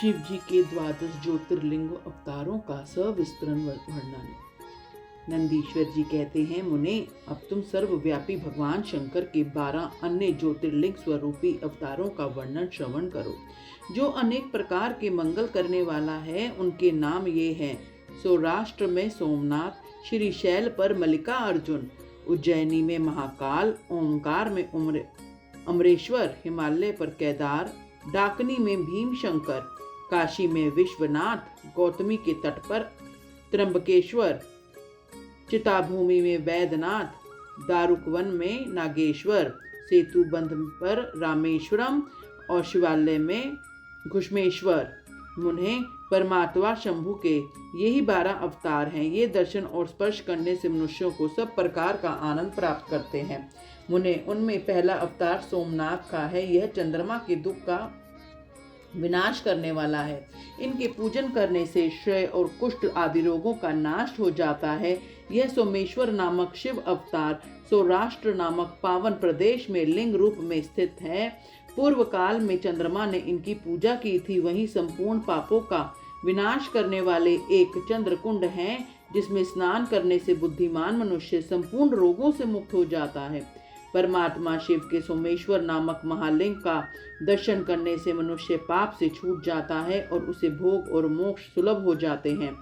शिव जी के 12 ज्योतिर्लिंग अवतारों का सविस्तरण वर्णन। नंदीश्वर जी कहते हैं, मुने, अब तुम सर्वव्यापी भगवान शंकर के 12 अन्य ज्योतिर्लिंग स्वरूपी अवतारों का वर्णन श्रवण करो, जो अनेक प्रकार के मंगल करने वाला है। उनके नाम ये हैं: सौराष्ट्र में सोमनाथ, श्रीशैल पर मल्लिकार्जुन, उज्जैनी में महाकाल, ओंकार में अमरेश्वर, हिमालय पर केदार, डाकनी में भीमशंकर, काशी में विश्वनाथ, गौतमी के तट पर त्र्यंबकेश्वर, चिताभूमि में वैद्यनाथ, दारुकवन में नागेश्वर, सेतुबंध पर रामेश्वरम और शिवालय में घुष्मेश्वर। मुने, परमात्मा शंभु के यही 12 अवतार हैं। ये दर्शन और स्पर्श करने से मनुष्यों को सब प्रकार का आनंद प्राप्त करते हैं। मुने, उनमें पहला अवतार सोमनाथ का है। यह चंद्रमा के दुख का विनाश करने वाला है। इनके पूजन करने से क्षय और कुष्ठ आदि रोगों का नाश हो जाता है। यह सोमेश्वर नामक शिव अवतार सौराष्ट्र नामक पावन प्रदेश में लिंग रूप में स्थित है। पूर्व काल में चंद्रमा ने इनकी पूजा की थी। वहीं संपूर्ण पापों का विनाश करने वाले एक चंद्रकुंड हैं, जिसमें स्नान करने से बुद्धिमान मनुष्य संपूर्ण रोगों से मुक्त हो जाता है। परमात्मा शिव के सोमेश्वर नामक महालिंग का दर्शन करने से मनुष्य पाप से छूट जाता है और उसे भोग और मोक्ष सुलभ हो जाते हैं।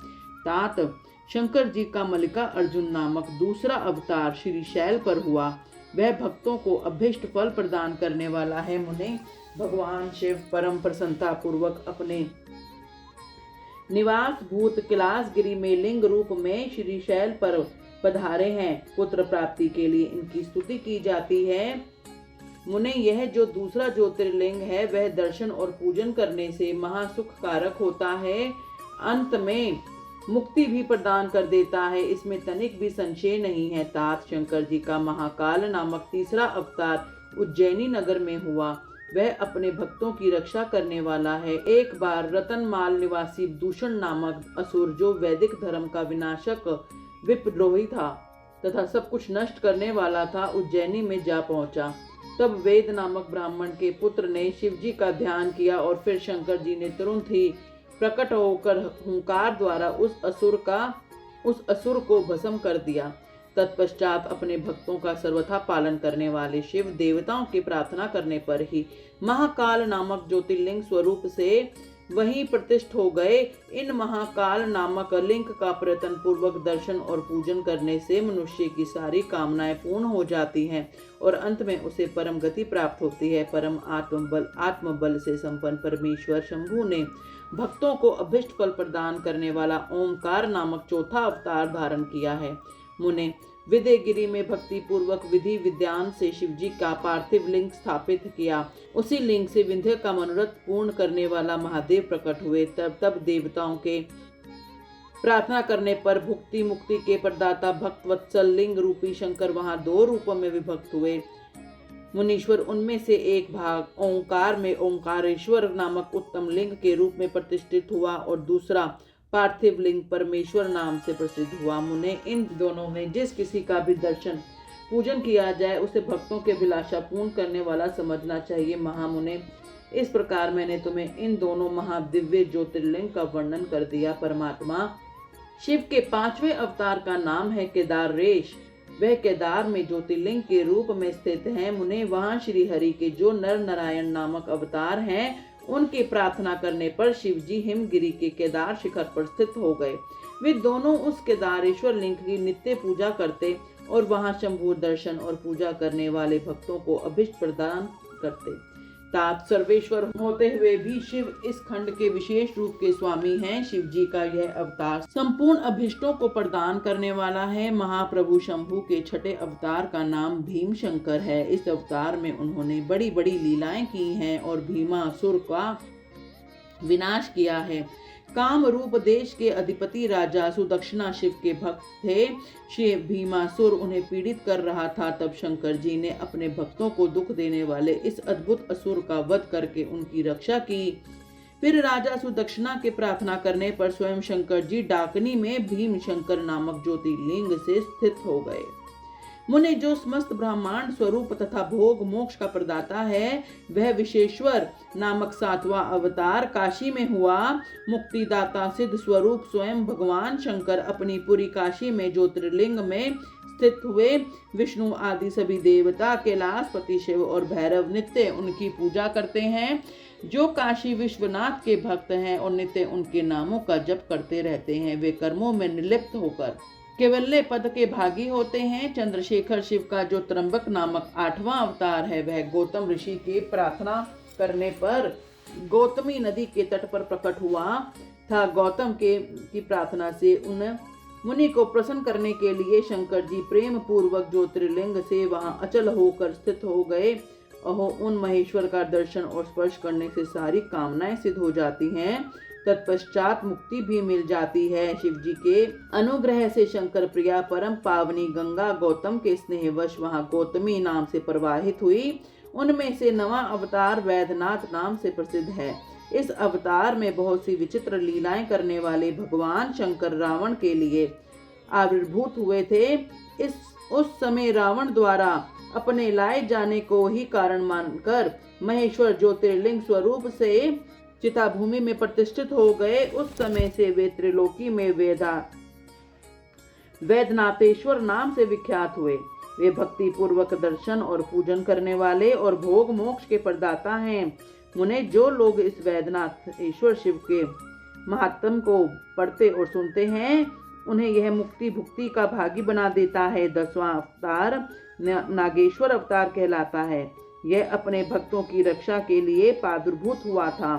तात शंकर जी का मल्लिकार्जुन नामक दूसरा अवतार श्रीशैल पर हुआ। वह भक्तों को अभीष्ट फल प्रदान करने वाला है। मुने, भगवान शिव परम प्रसन्नता पूर्वक अपने निवास भूत कैलाशगिरी में लिंग रूप में श्रीशैल पर पधारे हैं। पुत्र प्राप्ति के लिए इनकी स्तुति की जाती है। मुने, यह जो दूसरा ज्योतिर्लिंग है वह दर्शन और पूजन करने से महासुख कारक होता है। अंत में मुक्ति भी प्रदान कर देता है, इसमें तनिक भी संशय नहीं है। तात शंकर जी का महाकाल नामक तीसरा अवतार उज्जैनी नगर में हुआ। वह अपने भक्तों की रक्षा करने वाला है। एक बार रतनमाल निवासी दूषण नामक असुर, जो वैदिक धर्म का विनाशक विप्रोही था तथा सब कुछ नष्ट करने वाला था, उज्जैनी में जा पहुंचा। तब वेद नामक ब्राह्मण के पुत्र ने शिव जी का ध्यान किया और फिर शंकर जी ने तुरंत ही प्रकट होकर हुंकार द्वारा उस असुर को भस्म कर दिया। तत्पश्चात अपने भक्तों का सर्वथा पालन करने वाले शिव देवताओं की प्रार्थना करने पर ही महाकाल नामक ज्योतिर्लिंग स्वरूप से वहीं प्रतिष्ठ हो गए। इन महाकाल नामक लिंग का प्रयत्न पूर्वक दर्शन और पूजन करने से मनुष्य की सारी कामनाएं पूर्ण हो जाती हैं और अंत में उसे परम गति प्राप्त होती है। परम आत्मबल से संपन्न परमेश्वर शंभु ने भक्तों को अभीष्ट फल प्रदान करने वाला ओंकार नामक चौथा अवतार धारण किया है। मुने, विदेगिरी में भक्ति पूर्वक विधि विद्यान से शिवजी का पार्थिव लिंग स्थापित किया। उसी लिंग से विंध्य का मनोरथ पूर्ण करने वाला महादेव प्रकट हुए। तब देवताओं के प्रार्थना करने पर भुक्ति मुक्ति के प्रदाता भक्त वत्सल लिंग रूपी शंकर वहां 2 रूपों में विभक्त हुए। मुनीश्वर उनमें से एक भाग ओंकार में ओंकारेश्वर नामक उत्तम लिंग के रूप में प्रतिष्ठित हुआ और दूसरा पार्थिव लिंग परमेश्वर नाम से प्रसिद्ध हुआ। मुने, इन दोनों में जिस किसी का भी दर्शन पूजन किया जाए उसे भक्तों के अभिलाषा पूर्ण करने वाला समझना चाहिए। महामुने, इस प्रकार मैंने तुम्हें इन दोनों महादिव्य ज्योतिर्लिंग का वर्णन कर दिया। परमात्मा शिव के 5वें अवतार का नाम है केदारेश। वह केदार में ज्योतिर्लिंग के रूप में स्थित है। मुने, वहां श्री हरि के जो नर नारायण नामक अवतार हैं, उनकी प्रार्थना करने पर शिवजी हिमगिरी के केदार शिखर पर स्थित हो गए। वे दोनों उस केदारेश्वर लिंग की नित्य पूजा करते और वहां शंभु दर्शन और पूजा करने वाले भक्तों को अभीष्ट प्रदान करते। तात सर्वेश्वर होते हुए भी शिव इस खंड के विशेष रूप के स्वामी हैं। शिव जी का यह अवतार संपूर्ण अभिष्टों को प्रदान करने वाला है। महाप्रभु शंभु के 6ठे अवतार का नाम भीमशंकर है। इस अवतार में उन्होंने बड़ी बड़ी लीलाएं की हैं और भीमासुर का विनाश किया है। काम रूप देश के अधिपति राजा सुदक्षिणा शिव के भक्त थे। शिव भीमासुर उन्हें पीड़ित कर रहा था। तब शंकर जी ने अपने भक्तों को दुख देने वाले इस अद्भुत असुर का वध करके उनकी रक्षा की। फिर राजा सुदक्षिणा के प्रार्थना करने पर स्वयं शंकर जी डाकनी में भीमशंकर नामक ज्योतिर्लिंग से स्थित हो गए। मुने जो समस्त ब्रह्मांड स्वरूप तथा भोग मोक्ष का प्रदाता है, वह विशेश्वर नामक 7वां अवतार काशी में हुआ। मुक्तिदाता सिद्ध स्वरूप स्वयं भगवान शंकर अपनी पूरी काशी में ज्योतिर्लिंग में स्थित हुए। विष्णु आदि सभी देवता, कैलाशपति शिव और भैरव नित्य उनकी पूजा करते हैं। जो काशी विश्वनाथ के भक्त हैं और नित्य उनके नामों का जप करते रहते हैं, वे कर्मों में निर्लिप्त होकर केवल्य पद के भागी होते हैं। चंद्रशेखर शिव का जो त्र्यंबक नामक 8वां अवतार है, वह गौतम ऋषि की प्रार्थना करने पर गौतमी नदी के तट पर प्रकट हुआ था। गौतम की प्रार्थना से उन मुनि को प्रसन्न करने के लिए शंकर जी प्रेम पूर्वक ज्योतिर्लिंग से वहां अचल होकर स्थित हो गए। अहो, उन महेश्वर का दर्शन और स्पर्श करने से सारी कामनाएं सिद्ध हो जाती हैं। तत्पश्चात मुक्ति भी मिल जाती है। शिव जी के अनुग्रह से शंकर प्रिया परम पावनी गंगा गौतम के स्नेहवश वहां गौतमी नाम से प्रवाहित हुई। उनमें से 9वां अवतार वैद्यनाथ नाम से प्रसिद्ध है। इस अवतार में बहुत सी विचित्र लीलाएं करने वाले भगवान शंकर रावण के लिए आविर्भूत हुए थे। उस समय रावण द्वारा अपने लाए जाने को ही कारण मानकर महेश्वर ज्योतिर्लिंग स्वरूप से चिता भूमि में प्रतिष्ठित हो गए। उस समय से वे त्रिलोकी में वैद्यनाथेश्वर नाम से विख्यात हुए। वे भक्ति पूर्वक दर्शन और पूजन करने वाले और भोग मोक्ष के प्रदाता हैं। मुने, जो लोग इस वैद्यनाथेश्वर शिव के महात्म को पढ़ते और सुनते हैं, उन्हें यह मुक्ति भुक्ति का भागी बना देता है। 10वां अवतार नागेश्वर अवतार कहलाता है। यह अपने भक्तों की रक्षा के लिए प्रादुर्भूत हुआ था।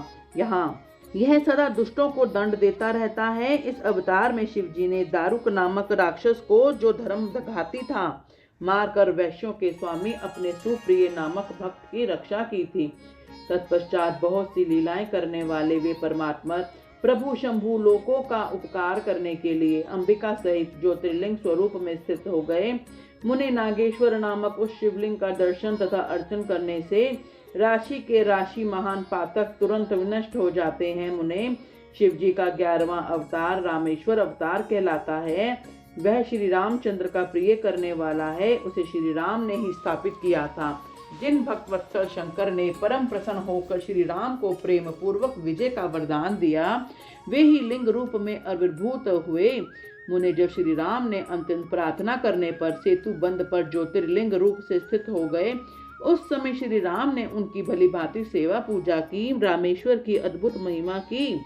यह सदा दुष्टों को दंड देता रहता है। इस अवतार में शिव जी ने दारुक नामक राक्षस को, जो धर्मघाती था, मारकर वैश्यों के स्वामी अपने सुप्रिय नामक भक्त की रक्षा की थी। तत्पश्चात बहुत सी लीलाएं करने वाले वे परमात्मा प्रभु शंभु लोकों का उपकार करने के लिए अंबिका सहित ज्योतिर्लिंग स्वरूप में स्थित हो गए। मुने, नागेश्वर नामक उस शिवलिंग का दर्शन तथा अर्चन करने से राशि के राशि महान पातक तुरंत विनष्ट हो जाते हैं। मुने, शिव जी का 11वां अवतार रामेश्वर अवतार कहलाता है। वह श्री रामचंद्र का प्रिय करने वाला है। उसे श्री राम ने ही स्थापित किया था। जिन भक्तवत्सल शंकर ने परम प्रसन्न होकर श्री राम को प्रेम पूर्वक विजय का वरदान दिया, वे ही लिंग रूप में आविर्भूत हुए। मुने, जब श्री राम ने अंतिम प्रार्थना करने पर सेतु बंध पर ज्योतिर्लिंग रूप से स्थित हो गए, उस समय श्री राम ने उनकी भली भांति सेवा पूजा की। रामेश्वर की अद्भुत महिमा की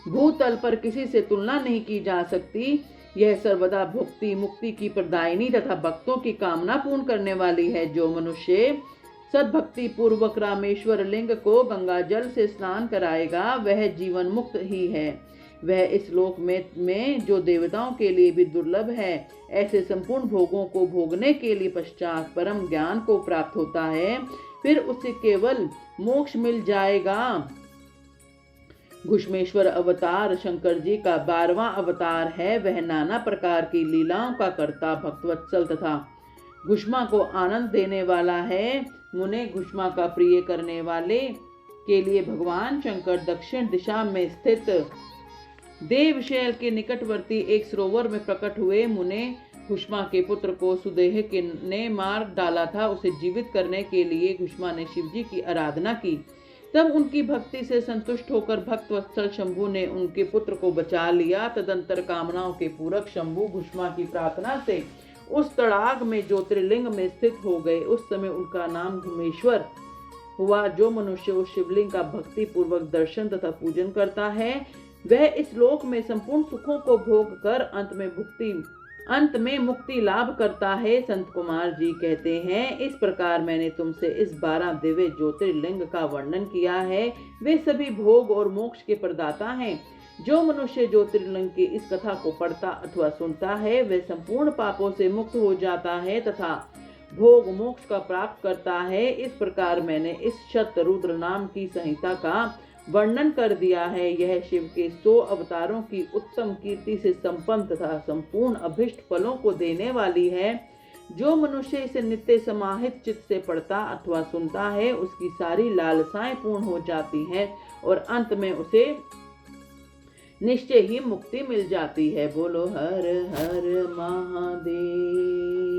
भूतल पर किसी से तुलना नहीं की जा सकती। यह सर्वदा भुक्ति मुक्ति की प्रदायिनी तथा भक्तों की कामना पूर्ण करने वाली है। जो मनुष्य सद्भक्ति पूर्वक रामेश्वर लिंग को गंगा जल से स्नान कराएगा, वह जीवन मुक्त ही है। वह इस लोक में जो देवताओं के लिए भी दुर्लभ है, ऐसे संपूर्ण भोगों को भोगने के लिए पश्चात परम ज्ञान को प्राप्त होता है। फिर उसे केवल मोक्ष मिल जाएगा। घुष्मेश्वर अवतार शंकर जी का 12वां अवतार है। वह नाना प्रकार की लीलाओं का कर्ता, भक्तवत्सल तथा घुष्मा को आनंद देने वाला है। मुने, घुष्मा का प्रिय करने वाले के लिए भगवान शंकर दक्षिण दिशा में स्थित देवशैल के निकटवर्ती एक सरोवर में प्रकट हुए। मुने, घुष्मा के पुत्र को सुदेह ने मार डाला था। उसे जीवित करने के लिए घुष्मा ने शिव जी की आराधना की। तब उनकी भक्ति से संतुष्ट होकर भक्तवत्सल शंभु ने उनके पुत्र को बचा लिया। तदंतर कामनाओं के पूरक शंभु घुष्मा की प्रार्थना से उस तड़ाग में ज्योतिर्लिंग में स्थित हो गए। उस समय उनका नाम घुमेश्वर हुआ। जो मनुष्य उस शिवलिंग का भक्ति पूर्वक दर्शन तथा पूजन करता है, वह इस लोक में संपूर्ण सुखों को भोग कर अंत में मुक्ति लाभ करता है। संत कुमार जी कहते हैं, इस प्रकार मैंने तुमसे इस 12 दिव्य ज्योतिर्लिंग का वर्णन किया है। वे सभी भोग और मोक्ष के प्रदाता हैं। जो मनुष्य ज्योतिर्लिंग की इस कथा को पढ़ता अथवा सुनता है, वह संपूर्ण पापों से मुक्त हो जाता है तथा भोग मोक्ष का प्राप्त करता है। इस प्रकार मैंने इस शत रुद्र नाम की संहिता का वर्णन कर दिया है। यह शिव के 100 अवतारों की उत्तम कीर्ति से संपन्न तथा संपूर्ण अभिष्ट फलों को देने वाली है। जो मनुष्य इसे नित्य समाहित चित्त से पढ़ता अथवा सुनता है, उसकी सारी लालसाएं पूर्ण हो जाती हैं और अंत में उसे निश्चय ही मुक्ति मिल जाती है। बोलो हर हर महादेव।